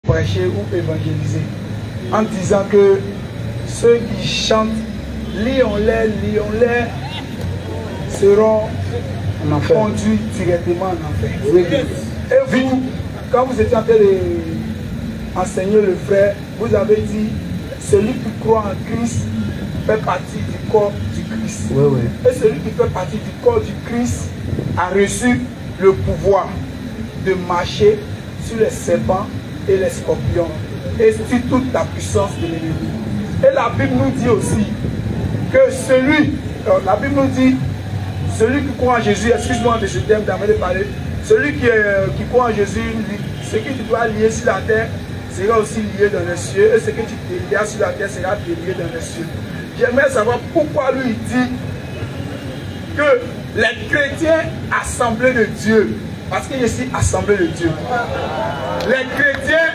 prêcher ou évangéliser en disant que ceux qui chantent, lions-les, seront conduits directement en enfer. Et vous, quand vous étiez en train d'enseigner le frère, vous avez dit, celui qui croit en Christ fait partie du corps du Christ. Oui, oui. Et celui qui fait partie du corps du Christ a reçu le pouvoir de marcher sur les serpents et les scorpions et sur toute la puissance de l'ennemi. Et la Bible nous dit aussi que la Bible nous dit, celui qui croit en Jésus, excuse-moi de ce thème d'avant de parler, celui qui croit en Jésus, ce que tu dois lier sur la terre sera aussi lié dans les cieux, et ce que tu lias sur la terre sera lié dans les cieux. J'aimerais savoir pourquoi lui dit que les chrétiens assemblés de Dieu, parce que je suis assemblée de Dieu, les chrétiens,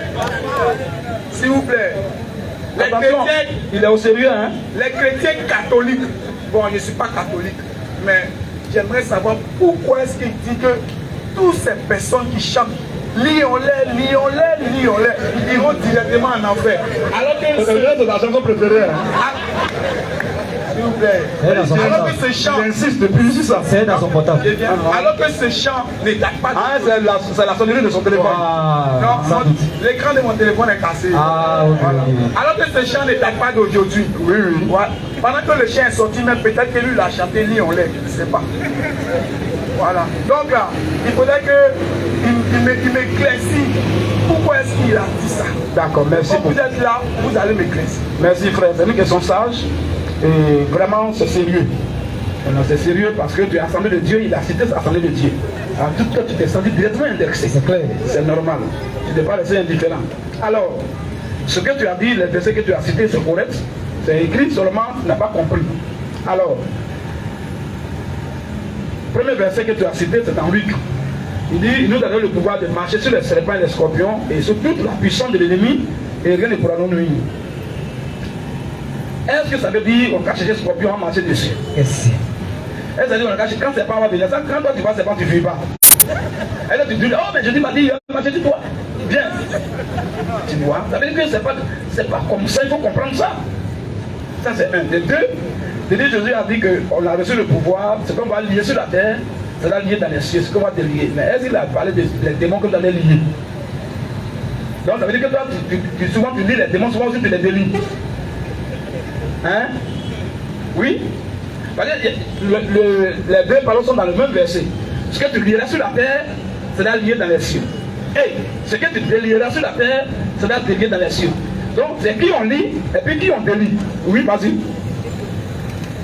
s'il vous plaît, les chrétiens, il est au sérieux, hein? Les chrétiens catholiques, bon, je ne suis pas catholique, mais j'aimerais savoir pourquoi est-ce qu'il dit que toutes ces personnes qui chantent, lions-les, ils iront directement en enfer. Alors que c'est la chanson préférée. s'il vous plaît. Alors que ce chant, j'insiste depuis sur ça. C'est dans son portable. Alors que ce chant n'étape pas. Ah, c'est la sonnerie de son téléphone. Non, l'écran de mon téléphone est cassé. Ah, ok. Voilà. Alors que ce chant n'étape pas d'aujourd'hui. Oui, oui. Ouais. Pendant que le chien est sorti, même peut-être que lui l'a chanté, lion-les, je ne sais pas. Voilà. Donc là, il faudrait qu'il m'éclaircisse. Pourquoi est-ce qu'il a dit ça? D'accord, merci. Quand vous êtes là, vous allez m'éclaircir. Merci frère, c'est une question sage. Et vraiment, c'est sérieux. C'est sérieux parce que tu es assemblée de Dieu, il a cité cette assemblée de Dieu. Alors, tout cas, tu t'es senti directement indexé. C'est clair. C'est normal. Tu n'es pas laissé indifférent. Alors, ce que tu as dit, les versets que tu as cités, c'est correct. C'est écrit, seulement tu n'as pas compris. Alors, premier verset que tu as cité, c'est en Luc. Il dit, il nous donne le pouvoir de marcher sur les serpents et les scorpions et sur toute la puissance de l'ennemi et rien ne pourra nous nuire. Est-ce que ça veut dire qu'on cache les scorpions, on marcher dessus? Yes. Est-ce que ça veut dire qu'on cache quand c'est pas on va venir? Quand toi tu vas, c'est pas tu ne vis pas. Et là tu dis, oh mais je dis, m'a dit, marcher sur toi. Bien. Tu vois? Ça veut dire que c'est pas comme ça, il faut comprendre ça. Ça c'est un. De deux, Jésus a dit qu'on a reçu le pouvoir, ce qu'on va lier sur la terre, c'est là lié dans les cieux, ce qu'on va délier. Mais est-ce qu'il a parlé des démons que vous allez lier? Donc ça veut dire que toi, souvent tu lis les démons, souvent aussi tu les délies. Hein? Oui? Parce que les deux paroles sont dans le même verset. Ce que tu lieras sur la terre, c'est là lié dans les cieux. Et ce que tu délieras sur la terre, c'est là délié dans les cieux. Donc c'est qui on lit et puis qui on délie. Oui, vas-y.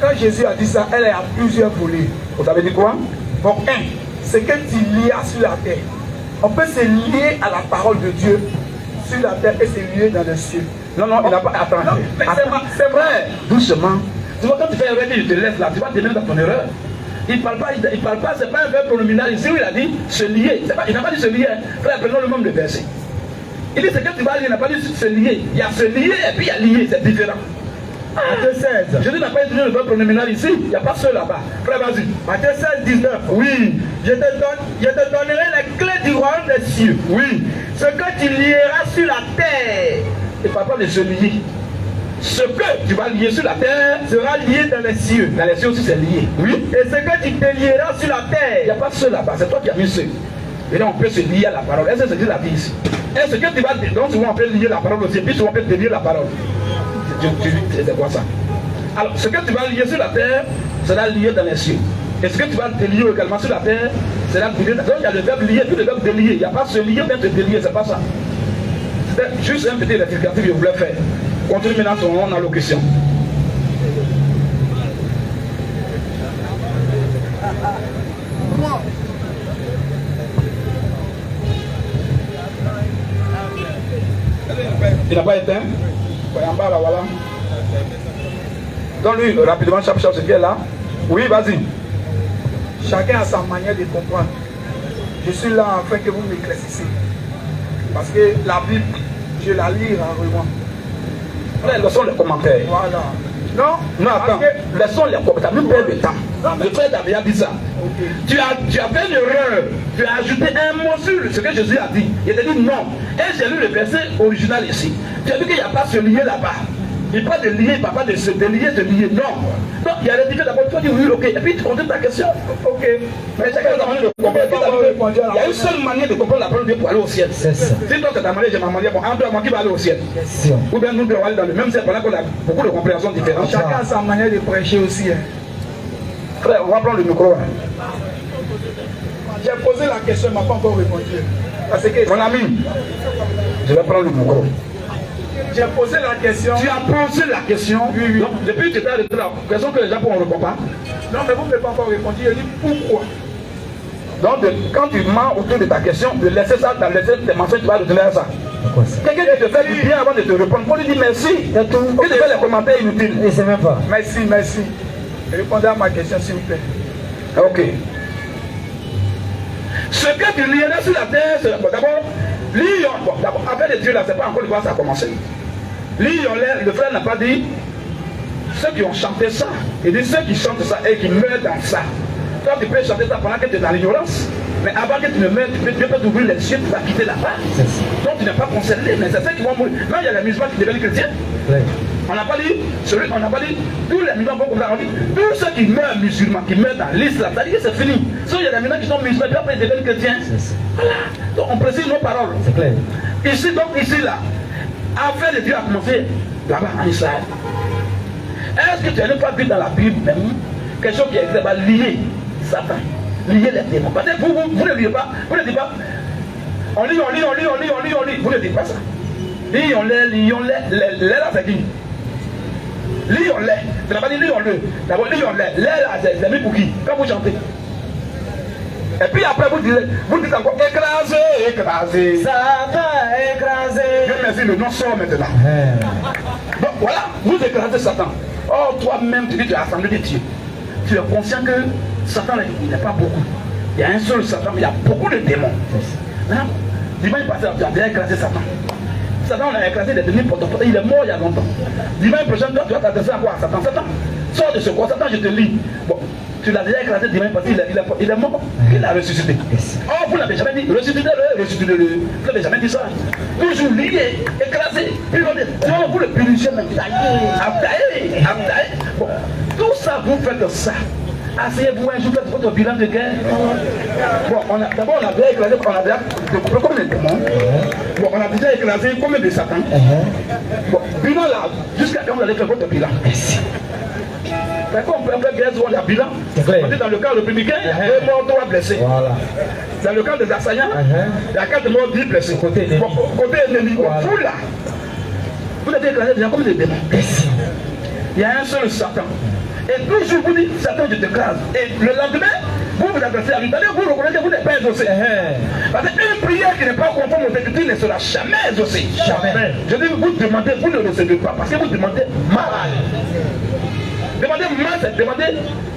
Quand Jésus a dit ça, elle est à plusieurs volets. Vous avez dit quoi? Bon, ce que tu lias sur la terre, on peut se lier à la parole de Dieu sur la terre et se lier dans les cieux. Non, il n'a pas. Attends. C'est vrai. Doucement. Tu vois, quand tu fais erreur que je te laisse là, tu vas te mettre dans ton erreur. Il parle pas, c'est pas un verbe pronominal. Ici où il a dit se lier. Il n'a pas dit se lier. Frère, prenons le même de verset. Il dit ce que tu vas lire, il n'a pas dit se lier. Il y a se lier et puis il y a lier, c'est différent. Matthieu 16. Jésus n'a pas utilisé le verbe pronominal ici, il n'y a pas ceux là-bas. Frère, vas-y. Matthieu 16, 19. Oui. Je te donnerai les clés du royaume des cieux. Oui. Ce que tu lieras sur la terre. Il ne parle pas de se lier. Ce que tu vas lier sur la terre sera lié dans les cieux. Dans les cieux aussi, c'est lié. Oui. Et ce que tu te lieras sur la terre. Il n'y a pas ceux là-bas, c'est toi qui as mis ceux. Et là, on peut se lier à la parole. Est-ce que c'est ce qu'il a dit ici? Est-ce que tu vas. Donc, souvent, on peut lier la parole aussi, puis souvent, on peut délier la parole. C'est quoi ça? Alors, ce que tu vas lier sur la terre sera lié dans les cieux. Et ce que tu vas délier également sur la terre sera lié. Donc, il y a le verbe lier, puis le verbe délier. Il n'y a pas se lier, même se délier, c'est pas ça. C'était juste un petit rectificatif que je voulais faire. Continue maintenant ton allocution. Il n'a pas éteint? En bas là, voilà. Donne-lui rapidement, chaque ce qui est là. Oui, vas-y. Chacun a sa manière de comprendre. Je suis là afin que vous m'éclaircissiez. Parce que la Bible, je la lis rarement. Laissons les commentaires. Voilà. Non, attends. Laissons les commentaires. Nous perdons le temps. Le frère David a dit ça. Tu as fait une erreur. Tu as ajouté un mot sur ce que Jésus a dit. Il t'a dit non. Et j'ai lu le verset original ici. Tu as vu qu'il n'y a pas se lier là-bas. Il parle de lier, il ne parle pas de se délier, de lier. Non. Donc il y a des différences. D'abord, tu vas dire oui, ok. Et puis tu continues ta question. Ok. Mais chacun a sa manière de comprendre. Il y a une seule manière de comprendre la parole de Dieu pour aller au ciel. C'est ça. Si toi, c'est ta manière, j'ai ma manière. Bon, un peu à moi qui va aller au ciel. Ou bien nous devons aller dans le même ciel pendant qu'on a beaucoup de compréhensions différentes. Chacun a sa manière de prêcher aussi. Frère, on va prendre le micro. J'ai posé la question, il ne m'a pas encore répondu. Parce que mon ami, je vais prendre le micro. J'ai posé la question. Tu as posé la question. Oui, oui. Donc, depuis que tu as arrêté la question que les gens ne répondent pas. Non, mais vous ne m'avez pas encore répondu. Je dis pourquoi. Donc, quand tu mens autour de ta question, de laisser ça, de laisser tes mensonges, tu vas retourner à ça. Quelqu'un qui te fait du bien avant de te répondre, pour lui dire merci. Tu devais les commentaires inutiles. Et c'est même pas. Merci, merci. Répondez à ma question, s'il vous plaît. Ok. Ce que tu lieras sur la terre, c'est d'abord, lions. Bon, d'abord, avec les dieux là, c'est pas encore le quoi ça a commencé. Lions, le frère n'a pas dit ceux qui ont chanté ça. Il dit ceux qui chantent ça et qui meurent dans ça. Toi, tu peux chanter ça pendant que tu es dans l'ignorance. Mais avant que tu ne meurs, Dieu peut t'ouvrir les yeux, tu vas quitter là-bas. Donc tu n'es pas concerné, mais c'est ceux qui vont mourir. Même il y a les musulmans qui deviennent chrétiens. Oui. On n'a pas dit, on n'a pas dit, tous les musulmans vont comme ça, on dit, tous ceux qui meurent musulmans, qui meurent dans l'islam, c'est-à-dire que c'est fini. Sauf il y a des musulmans qui sont musulmans, puis après ils deviennent chrétiens. Voilà. Donc on précise nos paroles. C'est clair. Ici, donc ici, là, afin de Dieu a commencé là-bas en Israël. Est-ce que tu n'as pas vu dans la Bible même quelque chose qui est lié Satan, lié les démons? Parce que vous ne dites pas, vous ne dites pas, on lit, vous ne dites pas ça. Lions-les, là c'est qui? Lions-les, tu n'as pas dit lions-le. D'abord lions-les, là c'est mis pour qui? Quand vous chantez. Et puis après vous dites encore écrasé. Satan écrasé. Dieu merci, le nom sort maintenant. Donc voilà, vous écrasez Satan. Oh, toi-même, tu dis que tu as assemblé des dieux. Tu es conscient que Satan, il n'y a pas beaucoup. Il y a un seul Satan, mais il y a beaucoup de démons. Hein? Dimanche passé, tu as déjà écrasé Satan. Satan, on a écrasé des démons pour il est mort il y a longtemps. Dimanche prochain, toi, tu vas t'adresser à quoi? Satan. Satan, sors de ce corps. Satan, je te lis. Bon, tu l'as déjà écrasé dimanche passé, il est mort. Il a ressuscité. Oh, vous n'avez jamais dit ressuscitez-le, ressuscitez-le. Vous n'avez jamais dit ça. Toujours lié, écrasé. Puis vous le punissez même. Abdaï. Bon, tout ça, vous faites ça. Asseyez-vous un jour, faites votre bilan de guerre. Bon, d'abord, on a déjà écrasé, on a déjà découpé combien de démons. Bon, on a déjà écrasé combien de Satan. Bon, bilan là, jusqu'à quand vous allez faire votre bilan. D'accord, on peut faire guerre sur le bilan. On dit dans le cas républicain, il y a 2 morts, 3 blessés. Voilà. Dans le cas des assaillants, il y a 4 morts, 10 blessés. Côté ennemi. Côté ennemi. Voilà. Vous là, vous avez écrasé déjà combien de démons. Il y a un seul Satan. Et toujours vous dites, Satan, je t'écrase. Et le lendemain, vous vous adressez à lui. D'ailleurs, vous reconnaissez que vous n'êtes pas exaucé. Parce qu'une prière qui n'est pas conforme aux Écritures ne sera jamais exaucée. Jamais. Je dis, vous demandez, vous ne recevez pas. Parce que vous demandez mal. Demander mal, c'est demander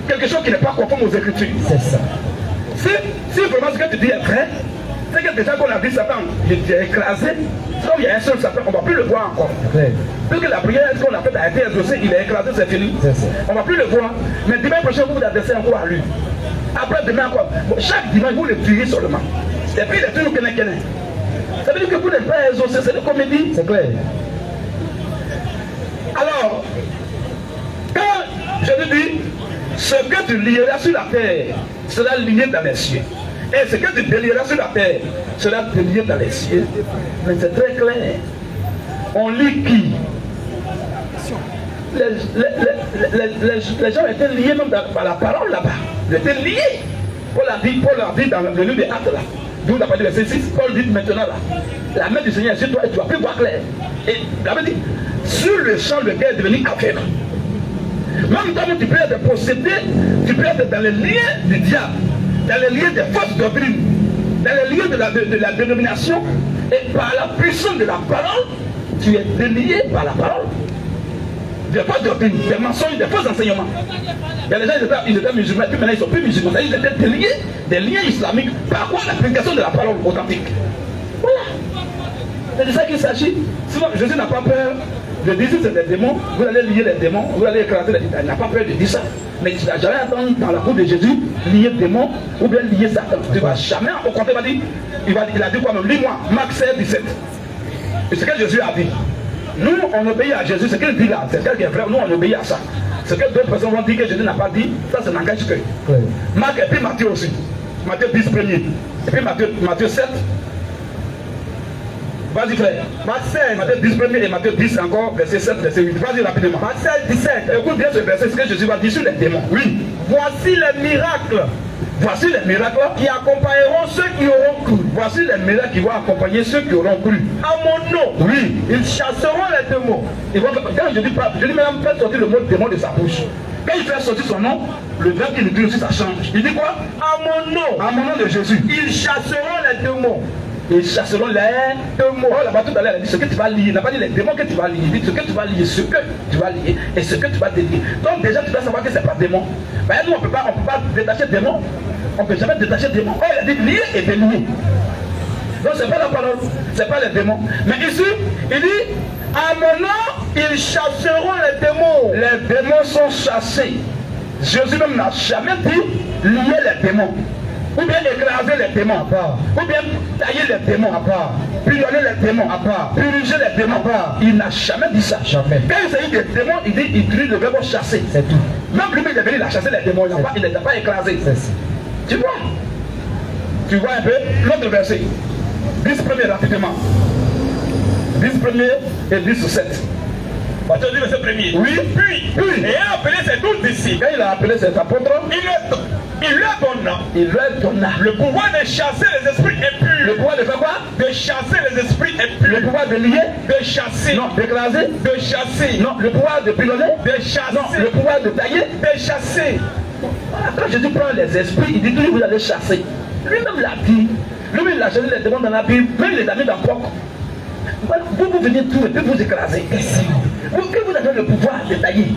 quelque chose qui n'est pas conforme aux Écritures. C'est ça. Si vraiment ce que tu dis est vrai, c'est que déjà qu'on a dit Satan, il est écrasé. Comme il y a un seul Satan, on ne va plus le voir encore. Puisque la prière qu'on a faite a été exaucée, il est écrasé, c'est fini. On ne va plus le voir. Mais dimanche prochain, vous vous adressez encore à lui. Après demain encore. Bon, chaque dimanche, vous le priez seulement. Et puis il est toujours kenné. Ça veut dire que vous n'êtes pas exaucé, c'est une comédie. C'est clair. Alors, quand je te dis, ce que tu lieras sur la terre sera lié dans les cieux. Et ce que tu délieras sur la terre sera délié dans les cieux. Mais c'est très clair. On lit qui? Les gens étaient liés même par la parole là-bas. Ils étaient liés. Paul a dit dans le livre des Actes là. D'où la parole de verset 6, Paul dit maintenant là. La main du Seigneur est sur toi et tu vas plus voir clair. Et il avait dit, sur le champ de guerre est devenu aveugle. Même quand tu peux être possédé, tu peux être dans les liens du diable, dans les liens des fausses doctrines, dans les liens de la dénomination, et par la puissance de la parole, tu es délié par la parole. Des fausses doctrines, des mensonges, des faux enseignements. Il y a des gens, ils étaient musulmans, puis maintenant ils ne sont plus musulmans. Ils étaient déliés des liens islamiques par quoi l'application de la parole authentique. Voilà. C'est de ça qu'il s'agit. Sinon, Jésus n'a pas peur Je dis si c'est des démons, vous allez lier les démons, vous allez écraser les démons. Il n'a pas peur de dire ça. Mais tu n'as jamais entendu dans la cour de Jésus lier démons ou bien lier Satan. Tu ne vas jamais, au contraire, il a dit quoi même? Lis-moi, Marc 16, 17. Et ce que Jésus a dit. Nous, on obéit à Jésus, ce qu'il dit là, c'est ce qui est vrai, nous on obéit à ça. Ce que d'autres personnes vont dire que Jésus n'a pas dit, ça n'engage que. Oui. Marc et puis Matthieu aussi. Matthieu 10 premier. Et puis Matthieu 7. Vas-y frère. Matthieu 10 premier et Matthieu 10 encore, verset 7, verset 8. Vas-y rapidement. Matthieu 17. Écoute bien ce verset, ce que Jésus va dire sur les démons. Oui. Voici les miracles. Voici les miracles qui accompagneront ceux qui auront cru. Voici les miracles qui vont accompagner ceux qui auront cru. À mon nom, oui, ils chasseront les démons. Quand je dis même faire sortir le mot démon de sa bouche. Quand il fait sortir son nom, le verbe qu'il dit aussi ça change. Il dit quoi? À mon nom de Jésus. Ils chasseront les démons. Ils chasseront les démons. Oh, là-bas tout à l'heure, il a dit ce que tu vas lier. Il n'a pas dit les démons que tu vas lier. Il dit ce que tu vas lier, ce que tu vas lier et ce que tu vas délier. Donc déjà tu dois savoir que ce n'est pas démon. Ben, nous on peut pas détacher démon. On ne peut jamais détacher démon. Oh, il a dit lier et délier. Donc ce n'est pas la parole, ce n'est pas les démons. Mais ici, il dit à mon nom, ils chasseront les démons. Les démons sont chassés. Jésus même n'a jamais dit lier les démons. Ou bien écraser les démons à part. Ou bien tailler les démons à part. Pilonner les démons à part. Puriger les démons à part. Il n'a jamais dit ça. Jamais. Quand il s'agit des démons, il dit il utilise le verbe chasser. C'est tout. Même lui, il est venu, il a chassé les démons. Il ne les a pas écrasés. Tu vois? Tu vois un peu l'autre verset. 10 premiers rapidement. 10 premiers et 10 7. Matthieu 10 verset premier. Oui. Puis, ayant appelé ses 12 disciples, quand il a appelé ses apôtres, il leur donna le pouvoir de chasser les esprits impurs. Le pouvoir de faire quoi? De chasser les esprits impurs. Le pouvoir de lier? De chasser. Non, d'écraser? De chasser. Non, le pouvoir de pilonner? De chasser. Non, le pouvoir de tailler? De chasser. Quand Jésus prend les esprits, il dit toujours vous allez chasser. Lui-même l'a dit. Lui-même il a chassé les démons dans la Bible, même les a mis dans le coq. Vous venez tout et puis vous écrasez. Vous avez le pouvoir de tailler.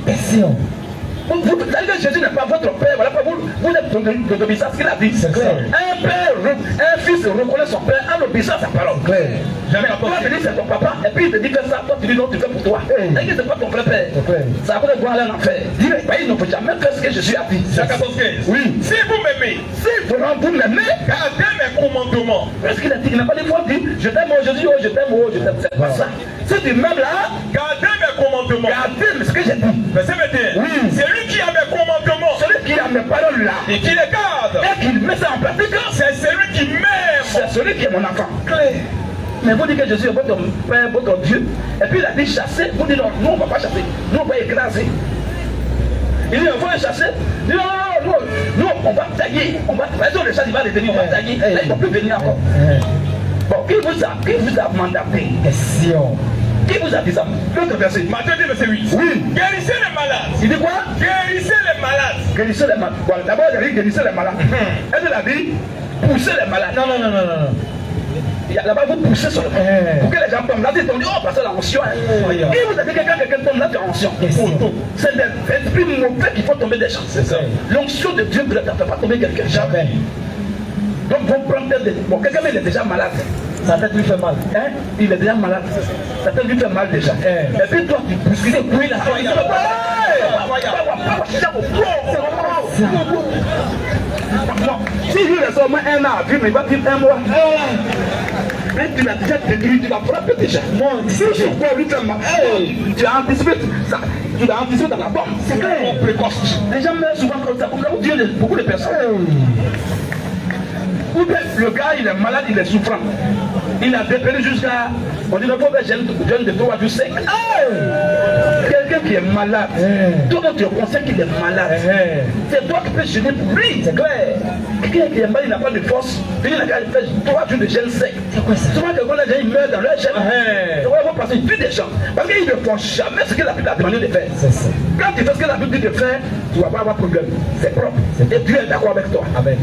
Jésus n'est pas votre père, voilà pas vous êtes d'obéissance ce qu'il a dit. Un père, un fils reconnaît son père en obéissant à sa parole. Jamais toi tu dis c'est ton papa, et puis il te dit fais ça, toi tu dis non, tu fais pour toi. Et c'est pas ton vrai père. Ça va voir aller en enfer. Il ne peut jamais faire ce que Jésus a dit. Oui. Si vous m'aimez, si vous m'aimez, gardez mes commandements. Parce qu'il a dit, il n'a pas des fois dit je t'aime, Jésus, oh je t'aime, oh je t'aime. C'est pas ça. Si tu m'aimes là, gardez mes commandements. Gardez ce que j'ai dit. Verset 21. Oui. C'est lui qui a mes commandements. Celui qui a mes paroles là. Et qui les garde. Et qui met ça en pratique. C'est celui qui m'aime. C'est celui qui est mon enfant. Mais vous dites que Jésus est votre Père, votre Dieu. Et puis il a dit chasser. Vous dites non, nous on ne va pas chasser. Nous on va écraser. Il dit on va les chasser. Il dit non, nous on va tailler. On va, par exemple, le chasse il va les venir, on va tailler. Là il ne va plus venir encore. Bon, qui vous a mandaté? Question. Qui vous a dit ça? L'autre verset. Matthieu 10 verset 8. Oui. Guérissez les malades. Il dit quoi? Guérissez les malades. Guérissez les malades. Bon, d'abord il a dit guérissez les malades. Elle a dit poussez les malades. Non. Là-bas vous poussez sur le corps. Pour que les gens tombent là, ils ont dit oh parce que la onction. Qui vous a dit quelqu'un tombe là, tu as onction. C'est l'esprit mauvais qu'il faut tomber des gens. C'est ça. L'onction de Dieu ne fait pas tomber quelqu'un. Jamais. Donc vous prenez bon, quelqu'un il est déjà malade. Sa tête lui fait mal. Hein? Il est déjà malade. Sa tête lui fait mal déjà. Et puis toi tu pousses. Il est couillé là. Si lui reste au moins un an à vivre, il va vivre un mois. Mais tu l'as déjà détruit, tu l'as frappé déjà. Si je peux lui faire mal, tu as anticipé ça. Tu l'as anticipé dans la bombe. C'est clair. Précoce. Les gens meurent souvent comme ça. Comme Dieu beaucoup de personnes. Ou bien le gars il est malade, il est souffrant. Il a dépéré jusqu'à. On dit le pauvre jeune de 3 du 5. Quelqu'un qui est malade, toi tu es conscient qu'il est malade. C'est toi qui peux jeûner pour lui. C'est clair. Quelqu'un qui est malade, il n'a pas de force. Il a fait 3 jours de jeûne sec. C'est quoi ça? Souvent quand les gens ils meurent dans leur jeûne. Tu vois, parce qu'ils tuent des gens. Parce qu'ils ne font jamais ce que la Bible a demandé de faire. C'est ça. Quand tu fais ce que la Bible dit de faire, tu ne vas pas avoir de problème. C'est propre. Et Dieu est d'accord avec toi. Amen.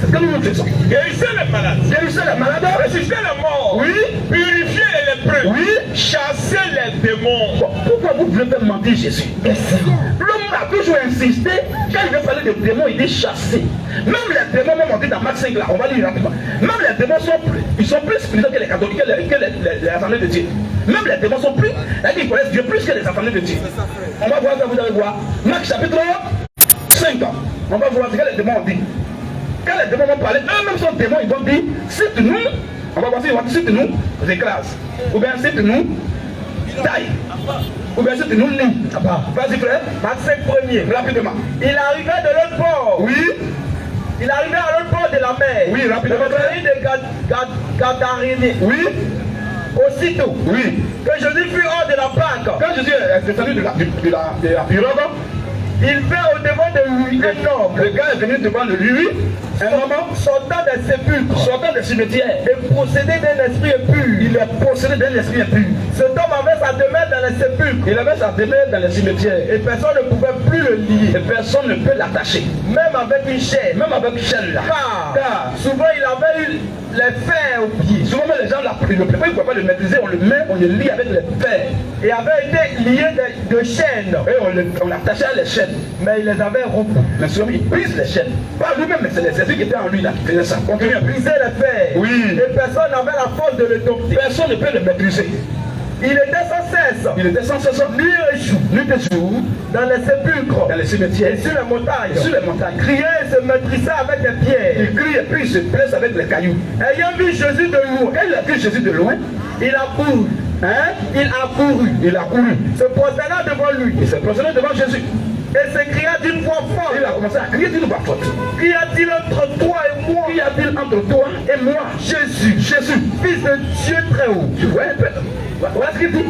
C'est ce que nous faisons. Guérissez les malades. Guérissez les malades. Ressuscitez les morts. Oui. Purifiez les lépreux. Oui. Chassez les démons. Bon, pourquoi vous voulait faire mentir Jésus. L'homme a toujours insisté, quand il veut parler de démons, il dit chasser. Même les démons, même on dit dans Marc 5, là, on va lire rapidement. Même les démons sont plus spirituels que les catholiques, que les assemblées de Dieu. Même les démons sont plus, ils connaissent Dieu plus que les assemblées de Dieu. On va voir ça, vous allez voir. Marc chapitre 5, on va voir ce que les démons ont dit. Quand les démons vont parler, eux-mêmes sont démons, ils vont dire, c'est nous, on va voir si ils vont dire, c'est nous, écrase. Ou bien c'est nous, taille. Ou bien c'est nous, lit. Vas-y frère, Marc 5 premier, rapidement. Il arrivait de l'autre bord. Oui. Il arrivait à l'autre bord de la mer. Oui, rapidement. Le pays de Gadarène. Oui. Aussitôt. Oui. Que Jésus fut hors de la barque. Quand Jésus est descendu de la pirogue, il vint au-devant de lui un homme. Le gars est venu devant de lui, un homme sortant des sépulcres, sortant des cimetières, et possédé d'un esprit impur. Il est possédé d'un esprit impur. Cet homme avait sa demeure dans les sépulcres. Il avait sa demeure dans les cimetières. Et personne ne pouvait plus le lier. Et personne ne peut l'attacher. Même avec une chaîne. Même avec une chaîne là. Car souvent il avait eu les fers aux pieds. Souvent les gens ne pouvaient pas le maîtriser. On le met, on le lie avec les fers. Et avait été lié de chaînes. Et on l'attachait à les chaînes. Mais il les avait rompus. Mais souvent il brise les chaînes. Pas lui-même, mais c'est les esprits qui étaient en lui là qui faisaient ça. Continue un peu. Il brisait les fers. Oui. Et personne n'avait la force de le dompter. Personne ne peut le maîtriser. Il était sans cesse. Il était sans cesse. Nuit et jour. Nuit et jour. Dans les sépulcres. Dans les cimetières. Et sur les montagnes. Et sur les montagnes. Criait et se maîtrisait avec des pierres. Il crie et puis il se blesse avec les cailloux. Ayant vu Jésus de loin. Quand il a vu Jésus de loin, il a couru. Hein? Il a couru. Il a couru. Se prosterna devant lui. Il s'est prosterné devant Jésus. Et s'écria d'une voix forte. Il a commencé à crier d'une voix forte. Qu'y a-t-il entre toi et moi? Qu'y a-t-il entre toi et moi? Jésus, Jésus, fils de Dieu très haut. Tu vois un peu? Voilà ce qu'il dit.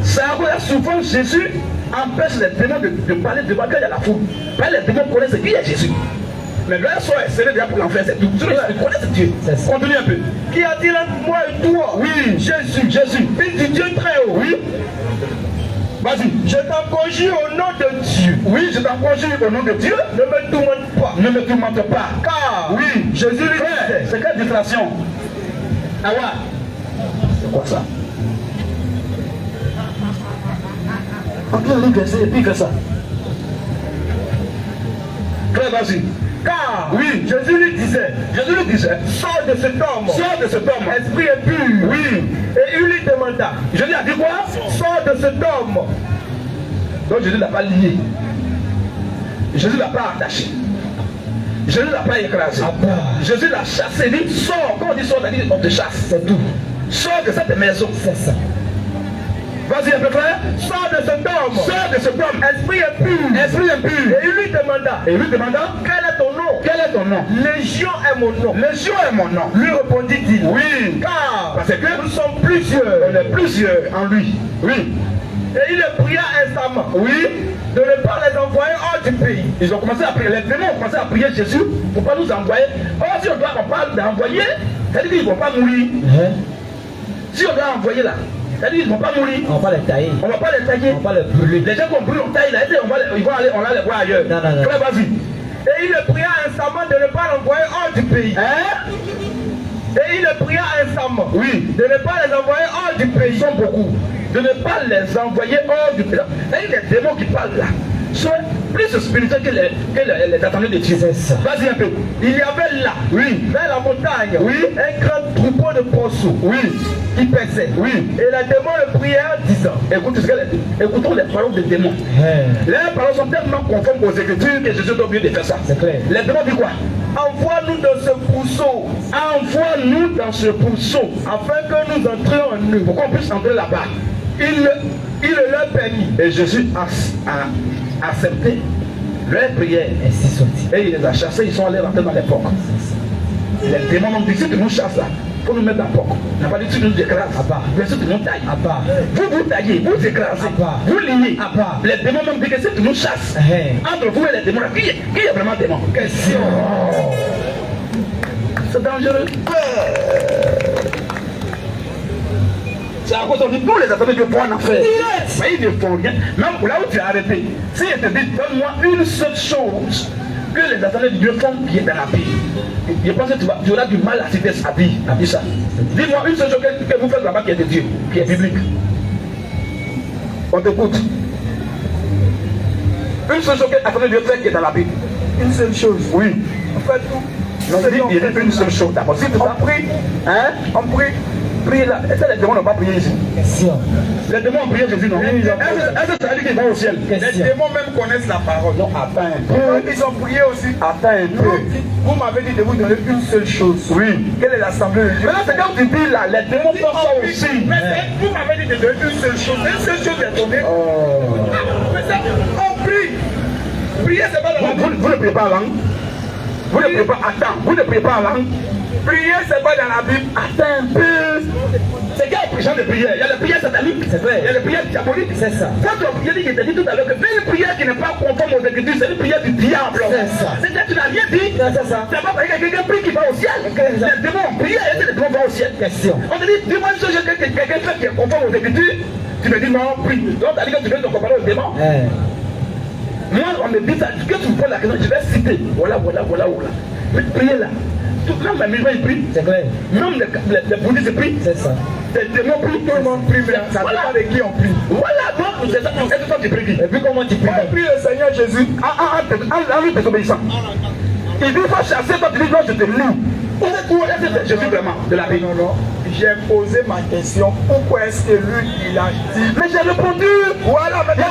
Ça a souvent Jésus empêche les démons de parler devant quand il y a la foule. Parce que les démons connaissent qui est Jésus. Mais leur sort est serré déjà pour l'enfer, c'est tout. Ils connaissent Dieu. Continue un peu. Qu'y a-t-il entre moi et toi? Oui, Jésus, Jésus, fils du Dieu très haut. Oui. Vas-y. Je t'en conjure au nom de Dieu. Oui, je t'en conjure au nom de Dieu. Ne me tourmente pas. Ne me tourmente pas. Car oui, Jésus lui disait. C'est quelle distraction? Ah ouais. C'est quoi ça? En train de lire verset et puis fait ça. Frère, vas-y. Car oui, Jésus lui disait, sors de cet homme. Sors de cet homme. Esprit impur. Oui. Et il lui demanda. Jésus a dit quoi? Sors de cet homme. Donc Jésus n'a pas lié. Jésus n'a pas attaché. Jésus n'a pas écrasé. Jésus l'a chassé. Il dit sors. Quand on dit sors, on te chasse. C'est tout. Sors de cette maison. C'est ça. Vas-y un peu frère. Sors de cet homme. Sors de cet homme. Esprit impur. Esprit impur. Et il lui demanda. Quel est ton nom? Quel est ton nom? Légion est mon nom. Légion est mon nom. Lui répondit-il. Oui. Car parce que nous sommes plusieurs. On est plusieurs en lui. Oui. Et il le pria instamment. Oui. De ne pas les envoyer hors du pays. Ils ont commencé à prier. Les démons ont commencé à prier Jésus pour ne pas nous envoyer. Or si on parle d'envoyer, c'est-à-dire qu'ils ne vont pas mourir. Si on doit envoyer là, c'est-à-dire qu'ils ne vont pas mourir. On va pas les tailler. On ne va pas les tailler. On va pas les brûler. Les gens qui ont brûlé, on taille là, ils vont aller, on va les voir ailleurs. Non. Frère, vas-y. Et il le pria instamment de ne pas l'envoyer hors du pays. Hein? Et il le pria instamment. Oui. De ne pas les envoyer hors du pays. Ils sont beaucoup. De ne pas les envoyer hors du pays. Et les démons qui parlent là sont plus spirituels que les attendus de Dieu. Vas-y un peu. Il y avait là, oui, vers la montagne, oui, un grand troupeau de ponceaux, oui, qui paissait. Oui. Et les démons le prièrent disant, écoutons les paroles des démons. Les paroles sont tellement conformes aux Écritures que Jésus a oublié de faire ça. C'est clair. Les démons disent quoi? Envoie-nous dans ce pourceau. Envoie-nous dans ce pourceau. Afin que nous entrions en eux. Pour qu'on puisse entrer là-bas. Il le leur permit. Et Jésus a accepté leur prière. Et il les a chassés, ils sont allés rentrer dans les porcs. Les démons ont dit, si tu nous chasses là, il faut nous mettre dans le porc. Il n'a pas dit, tu nous écrases. Bien sûr, tu nous tailles. Vous taillez, vous écrasez, vous liez. Les démons même disent que si tu nous chasses, entre vous et les démons, qui est vraiment démon? Question. C'est dangereux. C'est à cause de nous les attendus de pouvoir en faire. Mais ils ne font rien. Même là où tu as arrêté, si ils te disent, donne-moi une seule chose que les attendus de Dieu font qui est dans la Bible. Je pense que tu auras du mal à citer sa vie, à dire ça. Dis-moi une seule chose que vous faites là-bas qui est de Dieu, qui est biblique. On t'écoute. Une seule chose qu'attendait Dieu fait qui est dans la Bible. Une seule chose. Oui. En fait, Non, il dit une seule chose. D'abord, si tu on prie, hein? on prie. Priez là. Est-ce que les démons n'ont pas prié ici? Question. Les démons ont prié Jésus, non? Est-ce que ça veut dire qu'ils vont au ciel? Les Question. démons même connaissent la parole. Non, attends un peu. Ils ont prié aussi. Attends un peu. Vous m'avez dit de vous donner une seule chose. Oui. Quelle est l'assemblée de Dieu? Maintenant, c'est quand tu dis là, les démons font ça aussi. Mais vous m'avez dit de donner une seule chose. Une seule chose est donnée. Oh. Mais ça, on prie. Prier, c'est pas dans la Bible. Vous ne priez pas en langue? Vous ne priez pas, attends, vous ne priez pas en langue? Prier, c'est pas dans la Bible. Attends un peu. C'est quel genre de prière? Il y a les prières sataniques, C'est vrai. il y a les prières diaboliques. C'est ça. Quand tu as prié, je t'ai dit tout à l'heure que faire une prière qui n'est pas conforme aux Écritures, c'est une prière du diable. C'est ça. C'est-à-dire que tu n'as rien dit. C'est ça. Tu n'as pas prié quelqu'un prie qui va au ciel. C'est ça. Les démons ont prié et les démons vont au ciel. Question. On te dit, dis-moi une chose que quelqu'un fait qui est conforme aux Écritures. Tu me dis non, prie. Donc, tu as dit que tu veux te comparer aux démons. Moi, on me dit ça, que tu me poses la question, je vais citer. Voilà. Priez là. Même la musulmane prie. C'est clair. Même les bouddhistes prient. C'est ça. Les démons prient. Tout le monde prie, mais ça Voilà. dépend de qui on prie. Voilà, donc c'est ça. Est-ce que toi tu pries qui? Et puis comment tu pries? On prie le Seigneur Jésus. En lui désobéissant. Il dit, il faut chasser, toi tu dis non, je te loue. Où est-ce que c'est Jésus vraiment de la Bible? Non. J'ai posé ma question. Pourquoi est-ce que lui, il a dit? Mais j'ai répondu. Voilà, mais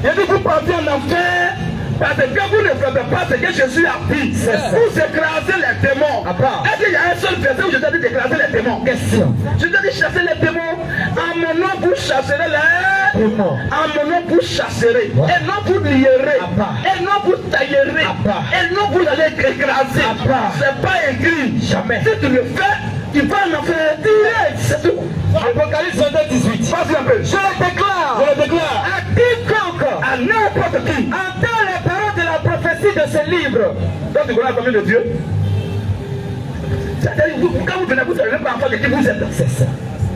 Il a dit, vous partez en enfer. Parce que vous ne faites pas ce que Jésus a dit. Vous écrasez les démons. Est-ce qu'il y a un seul verset où je t'ai dit d'écraser les démons? Question. Je t'ai dit chasser les démons. En mon nom, vous chasserez les démons. En mon nom, vous chasserez. Ouais. Et non, vous lierez. Abba. Et non, vous taillerez. Abba. Et non, vous allez écraser. Abba. C'est pas écrit. Jamais. Si tu le fais, tu vas en enfer direct. C'est tout. Apocalypse 22, 18. Vas-y un peu. Je le déclare. Je le déclare. À quiconque À n'importe qui. entend les paroles de la prophétie de ce livre. Toi, tu connais la famille de Dieu? C'est-à-dire, quand vous venez, vous ne savez même pas en fait de qui vous êtes. C'est ça.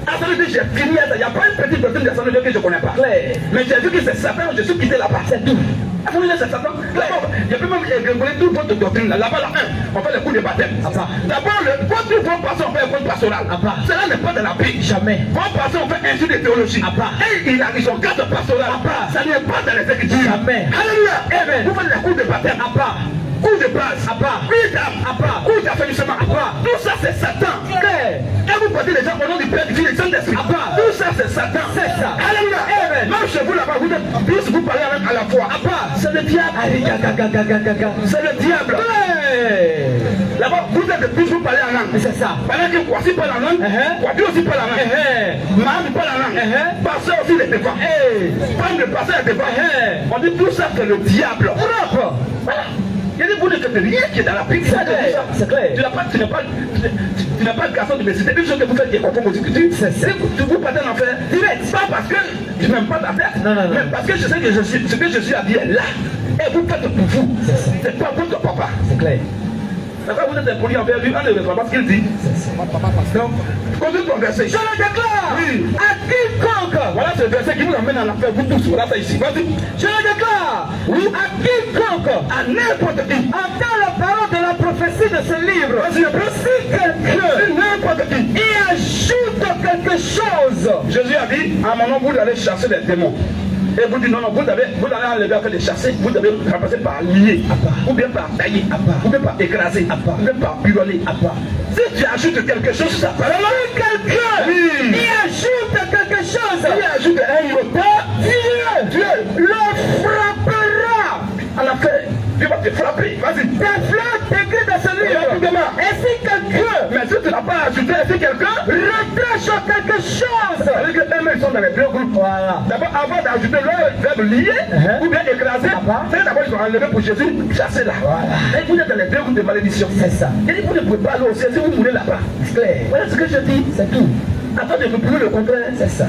Assemblée de Dieu, j'ai fini à ça. Il n'y a pas une petite personne d'Assemblée de Dieu que je ne connais pas. Claire. Mais j'ai vu que c'est Satan, je suis quitté là-bas. C'est tout. Assemblée de Dieu, c'est Satan. D'abord, j'ai pu même rigoler toute votre doctrine. Là-bas, là, on fait le coup de baptême. Abba. D'abord, votre vont passer, on fait un coup pastoral. Abba. Cela n'est pas de la Bible. Jamais. Vont passer, on fait un étude de théologie. Abba. Et ils ont quatre pastorales. Abba. Ça n'est pas dans les Écritures. Jamais. Alléluia. Amen. Vous faites le coup de baptême. Abba. Coup de base. Abba. Coup d'âme. Abba. Coup d'affaiblissement. Tout ça, c'est Satan. Claire. Et vous partez les gens au nom du Père, du Fils et du Saint-Esprit. Abba. Tout ça, c'est Satan. C'est ça. Alléluia. Amen. Même chez vous là-bas, vous êtes plus vous parlez avec à la fois. Abba. C'est le diable. C'est le diable. Claire. Là-bas, vous êtes plus vous parlez en langue. C'est ça. Pendant que Kwasi parle en langue, Kwadi aussi parle en langue. Mahami parle en langue. Pasteur aussi les devant. Femme de pasteur est devant. On dit tout ça, c'est le diable. Propre. Voilà. Il y a des bouts de rien qui est dans la Bible. C'est clair, c'est clair. Tu n'as pas de garçon de me citer. Une chose que vous faites qui est conforme aux Écritures. C'est ça. Si vous partez en enfer, direct. Pas parce que je n'aime pas ta tête. Non. Mais parce que je sais que ce que Jésus a dit est là. Et vous faites pour vous. C'est ça. C'est pas votre papa. C'est clair. D'accord, vous êtes impoli envers lui, on ne reçoit pas ce qu'il dit. Donc, continue ton verset. Je le déclare. Oui. À quiconque. Voilà ce verset qui vous amène en enfer, vous tous. Voilà ça ici. Vas-y. Je le déclare. Oui. À quiconque À n'importe qui. entend la parole de la prophétie de ce livre. Vas-y un peu. Si quelqu'un N'importe qui. y ajoute quelque chose. Jésus a dit, à mon nom, vous allez chasser les démons. Et vous dites, non, vous allez enlever afin de chasser, vous devez remplacer par lier, ou bien par tailler, ou bien par écraser, ou bien par buloner. Si tu ajoutes quelque chose sur sa parole, Quelqu'un oui. y ajoute quelque chose. Si tu ajoutes un iota, Dieu Le frappera. en affaire, Dieu va te frapper. Vas-y. Des fleurs écrites dans ce livre. Rapidement. Et si quelqu'un Mais si tu n'as pas ajouté, si quelqu'un, retranche quelque chose. c'est-à-dire que eux-mêmes sont dans les deux groupes. Voilà. D'abord, avant d'ajouter leur verbe lié ou bien écrasé, c'est d'abord ils ont enlevé pour Jésus, chasser là. Voilà. Et vous êtes dans les deux groupes de malédiction. C'est ça. Et vous ne pouvez pas aller au ciel si vous mourrez là-bas. C'est clair. Voilà ce que je dis. C'est tout. Attends de vous prouver le contraire. C'est ça.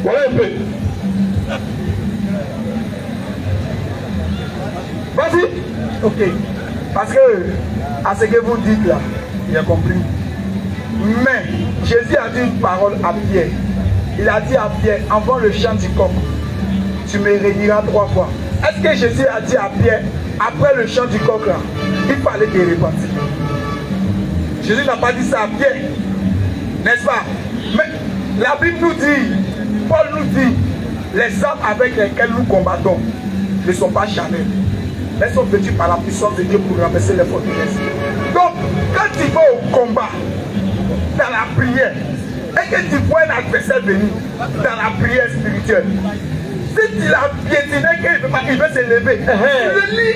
Voilà un peu. Vas-y. Ok. Parce que, à ce que vous dites là, j'ai compris. Mais, Jésus a dit une parole à Pierre. Il a dit à Pierre, avant le chant du coq, tu me réuniras 3 fois. Est-ce que Jésus a dit à Pierre, après le chant du coq là, il fallait te repentir? Jésus n'a pas dit ça à Pierre. N'est-ce pas? Mais la Bible nous dit, Paul nous dit, les armes avec lesquelles nous combattons ne sont pas charnelles. Elles sont vêtues par la puissance de Dieu pour renverser les forteresses. Donc, quand tu vas au combat, dans la prière, et que tu vois un adversaire venir dans la prière spirituelle, si tu l'as piétiné qu'il veut se lever, tu le lis.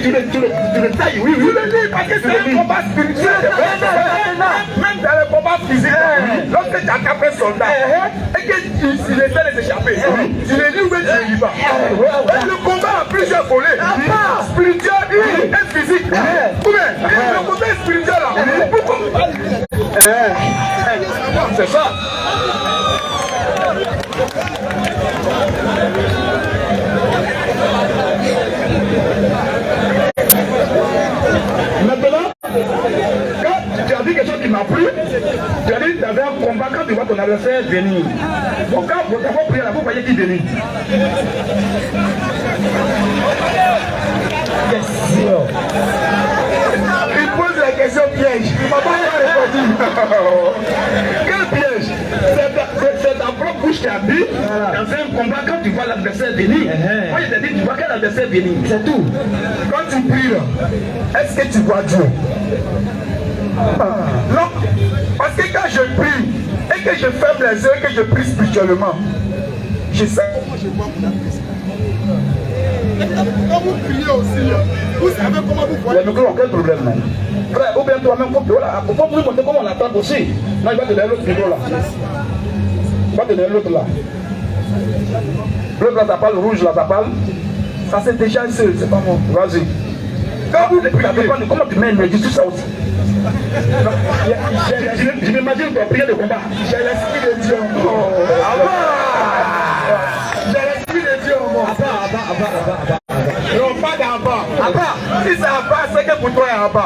Tu le tailles, oui, oui. Tu le lis parce que c'est un combat spirituel. Même dans le combat physique, lorsque tu as capé un soldat et que tu essaie de s'échapper, tu le lis ou bien tu ne lis pas. Le combat a plusieurs volets, spirituel et physique. Le côté spirituel là, c'est ça. Maintenant, quand tu as dit quelque chose qui m'a plu, tu as dit que tu avais un combat quand tu vois ton adversaire venir. Donc quand vous avez prié là, vous voyez qui venir. Il pose la question piège. Il m'a pas répondu. Quel piège? C'est ta propre bouche qui a dit, dans un combat, quand tu vois l'adversaire venir, moi je t'ai dit, tu vois quel adversaire venir. C'est tout. Quand tu pries là, est-ce que tu vois Dieu? Non. Parce que quand je prie et que je ferme les yeux et que je prie spirituellement, je sais comment je vois mon adversaire. Quand vous priez aussi, vous savez comment vous voyez. Les micros ont quel problème, non? Frère, ou bien toi-même, il faut plus montrer comment on attend aussi. Non, il va te donner l'autre micro là. Il va te donner l'autre là. Bleu là, ça parle, rouge là, ça parle. Ça c'est déjà seul, c'est pas moi. Vas-y. Quand vous priez, comment tu mets l'énergie, tout ça aussi? Je m'imagine ton prière de combat. J'ai l'esprit de Dieu en moi. J'ai l'esprit de Dieu en moi. Non, pas d'Abba. Si c'est Abba, c'est que pour toi est Abba.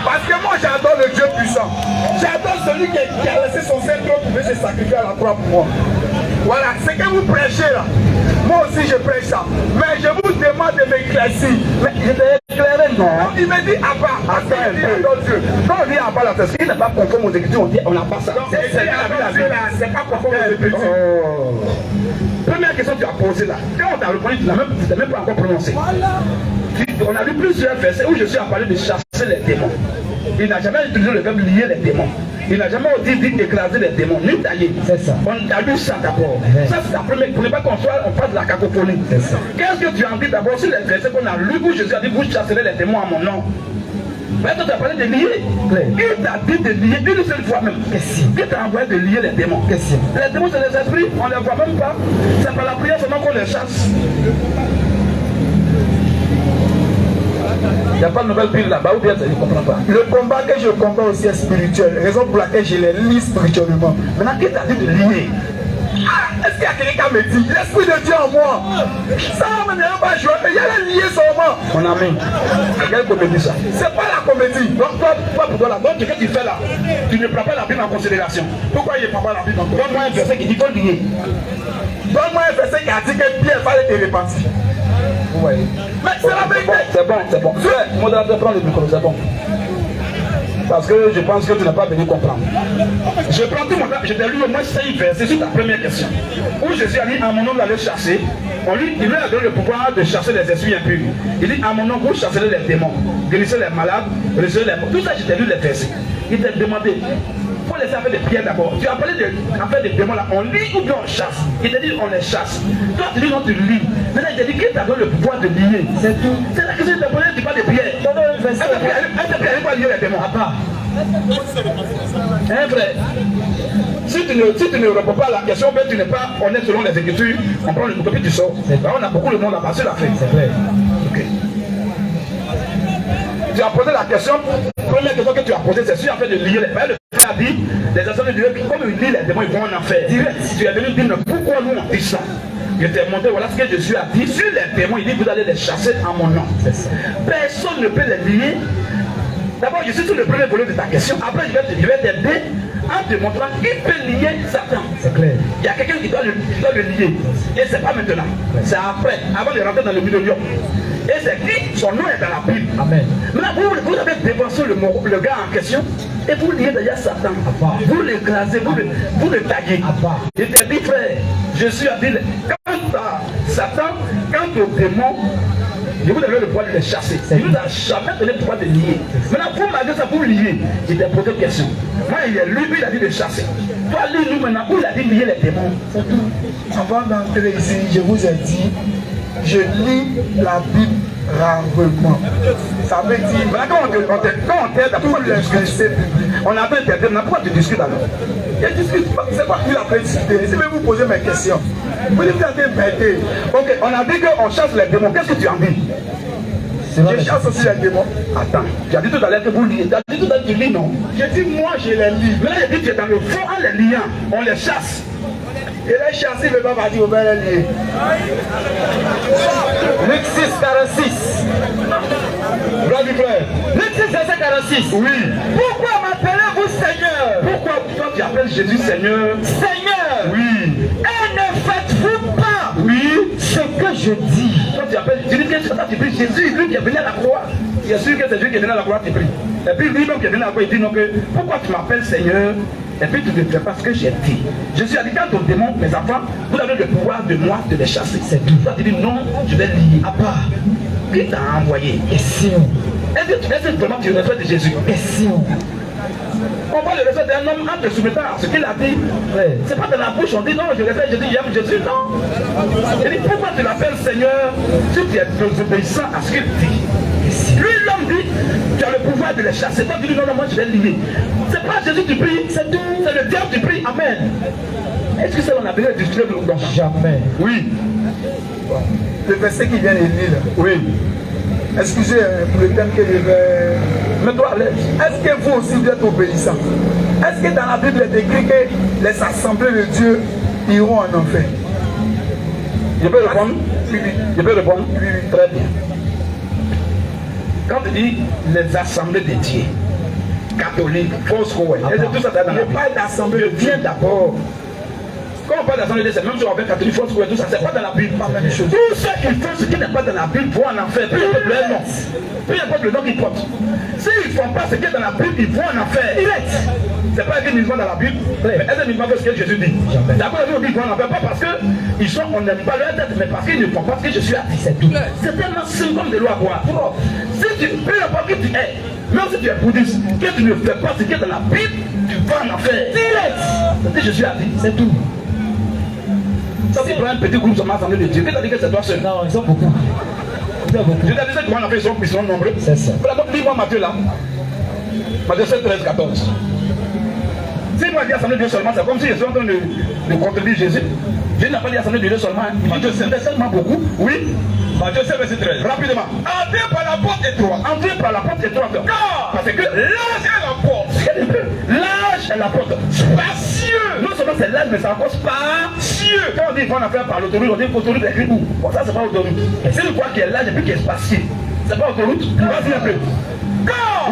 Parce que moi j'adore le Dieu puissant. J'adore celui qui a laissé son sein pour pouvoir se sacrifier à la croix pour moi. Voilà, c'est que vous prêchez là. Moi aussi je prêche ça. Mais je vous demande de m'éclaircir. Mais je t'ai éclairé, non. Il me dit Abba. Attends, Dieu. Quand on dit Abba là, c'est ce qui n'est pas conforme aux Écritures, on dit on n'a pas ça. C'est pas conforme aux Écritures. Première question que tu as posée là. Quand on t'a répondu, tu n'as même pas encore prononcé. On a lu plusieurs versets où je suis à parler de chasser les démons. Il n'a jamais utilisé le verbe lier les démons. Il n'a jamais dit écraser les démons, ni tailler. C'est ça. On a lu ça d'abord. Ça c'est la première. Pour ne pas qu'on fasse de la cacophonie. Qu'est-ce que tu as dit d'abord sur les versets qu'on a lu où Jésus a dit vous chasserez les démons à mon nom? Maintenant tu as parlé de lier. Il t'a dit de lier une seule fois même. Il t'a envoyé de lier les démons. Les démons c'est les esprits, on ne les voit même pas. C'est par la prière seulement qu'on les chasse. Il n'y a pas de nouvelle Bible là-bas, ou bien je ne comprends pas. Le combat que je combats aussi est spirituel, raison pour laquelle je les lis spirituellement. Maintenant, qui t'a dit de lier? Est-ce qu'il y a quelqu'un qui me dit l'esprit de Dieu en moi? Ça ne me pas jouer, mais il y a les liés sur moi. Mon ami, quelle comédie ça? C'est pas la comédie. Donc, toi, pour toi là, donc ce que tu fais là, tu ne prends pas la Bible en considération. Pourquoi il ne prend pas la Bible en considération? Donne-moi un verset qui dit qu'on lier. Donne-moi un verset qui a dit que Pierre fallait te repentir. Ouais. Mais c'est la vérité. C'est bon. Modérateur, prends le micro, c'est bon. Parce que je pense que tu n'as pas venu comprendre. Je prends tout mon temps, je t'ai lu au moins 5 versets sur ta première question. Où Jésus a dit à mon nom d'aller chasser. Il lui a donné le pouvoir de chasser les esprits impurs. Il dit à mon nom vous chasserez les démons, guérissez les malades, résoudrez les morts. Tout ça, je t'ai lu les versets. Il t'a demandé. Il faut laisser faire des prières d'abord. Tu as parlé d'affaires de démons là. On lit ou bien on chasse? Il t'a dit on les chasse. Toi tu dis non, tu lis. Maintenant il t'a dit qu'il t'a donné le pouvoir de lier. C'est tout. C'est la question de te poser, tu parles de prières. Elle ne peut pas lier les démons. Hein frère? Si tu ne réponds pas à la question, ben, tu n'es pas honnête selon les Écritures, on prend le micro puis tu sors. On a beaucoup de monde là-bas, c'est la fin. C'est clair. Ok. Tu as posé la question. Première question que tu as posée, c'est si en fait de lier les frères. Le frère a dit, les assemblées de Dieu, comme ils lient les démons, ils vont en enfer. Tu es venu dire, pourquoi nous on dit ça? Je t'ai montré, voilà ce que Jésus a dit. Sur les démons, il dit, vous allez les chasser en mon nom. Personne ne peut les lier. D'abord, je suis sur le premier volet de ta question. Après, je vais t'aider en te montrant qu'il peut lier Satan. C'est clair. Il y a quelqu'un qui doit le lier. Et ce n'est pas maintenant. C'est après, avant de rentrer dans le milieu. Et c'est qui? Son nom est dans la Bible. Amen. Maintenant, vous avez dévancé le gars en question et vous liez déjà Satan. Vous l'écrasez, vous le taguez. Je te dis, frère, Jésus a dit, quant à Satan, quant au démon, je vous donnerai le pouvoir de les chasser. Il ne vous a jamais donné le pouvoir de lier. Maintenant, vous malgré ça, vous lier. Il t'a posé une question. Moi, il est lui, il a dit de chasser. Toi, lis-nous maintenant, où il a dit lier les démons. C'est tout. Avant d'entrer ici, je vous ai dit, je lis la Bible rarement. Ça veut dire, Maintenant, quand on t'aide, tous les versets bibliques. on a fait t'aider, mais pourquoi tu discutes alors? Je discute, c'est pas qu'il a fait citer. Si vous posez mes questions, vous devez m'aider. Ok, on a dit qu'on chasse les démons. Qu'est-ce que tu en dis? Je chasse aussi les démons. Attends, tu as dit tout à l'heure que vous liez. Tu as dit tout à l'heure que tu lis, non? J'ai dit, moi, je les lis. Mais là, j'ai dit tu es dans le fond en les liant. On les chasse. Et les chasser, mais pas dire, on va les lier. Luc 6, 46. Bravo, frère. Luc 6, verset 46. Oui. Pourquoi m'appelez-vous Seigneur? Pourquoi toi tu appelles Jésus Seigneur? Seigneur. Oui. Et ne faites-vous pas Oui. ce que je dis? Toi tu appelles, tu dis que tu pries Jésus, lui qui est venu à la croix. Il est sûr que c'est Dieu qui est venu à la croix, tu pries. Et puis lui-même qui est venu à la croix, il dit non que pourquoi tu m'appelles Seigneur? Et puis tu ne fais pas ce que j'ai dit. Jésus a dit quand ton démon, mes enfants, vous avez le pouvoir de moi de les chasser. C'est tout. Toi tu dis non, je vais lier. À part. Qui t'a envoyé? Question. Est-ce que vraiment tu refais de Jésus? Question. On voit le respect d'un homme en te soumettant à ce qu'il a dit. Ouais. C'est pas de la bouche, on dit non, je respecte Jésus, j'aime Jésus, non. Il dit pourquoi tu l'appelles Seigneur si tu es désobéissant à ce qu'il dit? Lui, l'homme dit, tu as le pouvoir de les chasser. Toi, tu dis non, non, moi je vais lier. C'est pas Jésus que tu pries, c'est tout. C'est le diable que tu pries. Amen. Est-ce que ça on a besoin de distribuer le don? Jamais. Oui. Le verset qui vient de lire, là. Oui. Excusez pour le thème que je vais. Mets-toi à l'aise. Est-ce que vous aussi vous êtes obéissants? Est-ce que dans la Bible il est écrit que les assemblées de Dieu iront en enfer? Je peux répondre? Oui, oui. Je peux répondre? Oui, oui. Très bien. Quand tu dis les assemblées de Dieu, catholiques, fausses Koé, tout ça dans la Je Bible. parle d'assemblée de Je Dieu. viens d'abord. Quand on parle d'assemblée de Dieu, c'est même si on fait catholique, fausses Koé, tout ça, c'est pas dans la Bible. Pas la même chose. Tous ceux qui font ce qui n'est pas dans la Bible vont en enfer, peu importe leur nom. Peu importe le nom qu'ils portent. S'ils ne font pas ce qui est dans la Bible, ils vont en enfer. C'est pas écrit musulman dans la Bible, mais est-ce que musulman fait ce que Jésus dit? D'abord, la Bible dit qu'ils vont en enfer, pas parce qu'ils sont, on n'aime pas leur tête, mais parce qu'ils ne font pas ce que Jésus a dit. C'est tout. C'est tellement simple comme de l'eau à boire. Si tu, peu importe qui tu es, même si tu es bouddhiste, que tu ne fais pas ce qui est dans la Bible, tu vas en enfer. C'est ce que Jésus a dit, c'est tout. Ça, tu prends un petit groupe sur l'assemblée de Dieu, qui t'a dit que c'est toi seul? Non, ils sont beaucoup. Ils sont beaucoup. Je t'ai dit que moi, en enfer, ils sont nombreux. C'est ça. Dis-moi Matthieu là. Matthieu 7, 13, 14. Si moi je dis assemblée de Dieu seulement, c'est comme si je suis en train de contredire Jésus. Jésus n'a pas dit assemblée de Dieu seulement. Il dit que c'était seulement beaucoup. Oui. Matthieu 7, verset 13. Rapidement. Entrez par la porte étroite. Entrez par la porte étroite. Parce que L'âge est la porte. l'âge est la porte. Spacieux. Non seulement c'est l'âge, mais c'est encore spacieux. Quand on dit qu'il faut en faire par l'autoroute, on dit l'autoroute est écrit où? Bon, ça c'est pas l'autoroute. C'est une fois qu'il y a l'âge et puis qu'il est spacieux. C'est pas l'autoroute. Vas-y un peu.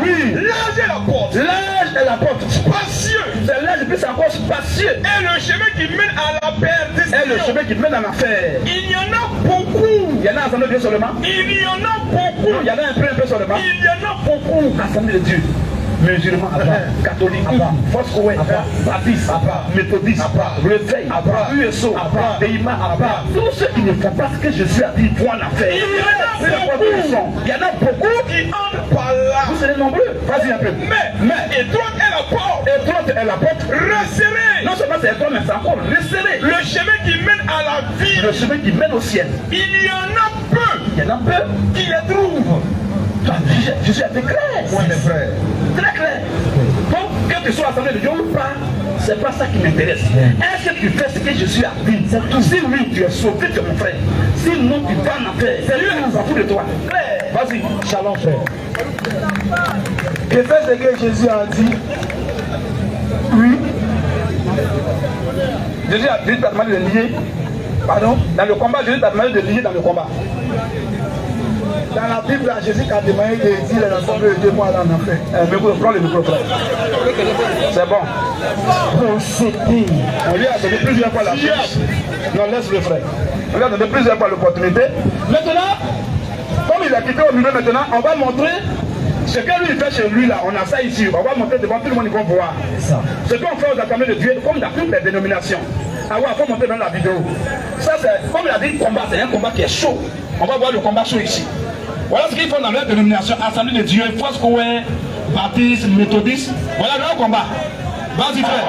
Oui. L'âge est la porte. L'âge est la porte. Spacieux. C'est l'âge et puis c'est encore spacieux. Et le chemin qui mène à la perdition. Et le chemin qui mène en enfer. Il y en a beaucoup. Il y en a assemblée de Dieu seulement. Il y en a beaucoup. Il y en a un peu seulement. Il y en a beaucoup. Assemblée de Dieu. Musulmans, catholiques, force Koé, baptistes, méthodistes, réveil, USO, Deima, tous ceux qui ne font pas ce que Jésus a dit vont en enfer. Il y en a beaucoup qui entrent par là. Vous serez nombreux. Vas-y un peu. Mais étroite est la porte. Étroite est la porte. Resserrée. Non seulement c'est étroite, mais c'est encore resserré. Le chemin qui mène à la vie. Le chemin qui mène au ciel. Il y en a peu. Il y en a peu qui les trouvent. Jésus a été clair. Oui, mes frères. Très clair. Donc, que tu sois assemblée de Dieu ou pas, c'est pas ça qui m'intéresse. Est-ce que tu fais ce que Jésus a dit? C'est tout. Si oui, tu es sauvé, tu es mon frère. Sinon, tu vas en enfer. C'est lui qui s'en fout de toi. Claire. Vas-y. Shalom, frère. Je fais ce que Jésus a dit. Oui. Jésus a dit, t'as demandé de lier. Pardon? Dans le combat, Jésus t'a demandé de lier dans le combat. Dans la Bible, là, Jésus a demandé de dire les assemblées de Dieu pour aller en enfer. Prends le micro, frère. C'est bon. Procédé. On lui a donné plusieurs fois la chance. Non, laisse le frère. On lui a donné plusieurs fois l'opportunité. Maintenant, Comme il a quitté au milieu maintenant, on va montrer ce que lui fait chez lui là. On a ça ici. On va montrer devant tout le monde, ils vont voir. Ce qu'on fait aux assemblées de Dieu, comme dans toutes les dénominations. Ah ouais, il faut montrer dans la vidéo. Ça, c'est, comme il a dit, combat, c'est un combat qui est chaud. On va voir le combat chaud ici. Voilà ce qu'ils font dans leur dénomination. Assemblée de Dieu, Foursquare, Baptiste, Méthodiste. Voilà leur combat. Vas-y, frère.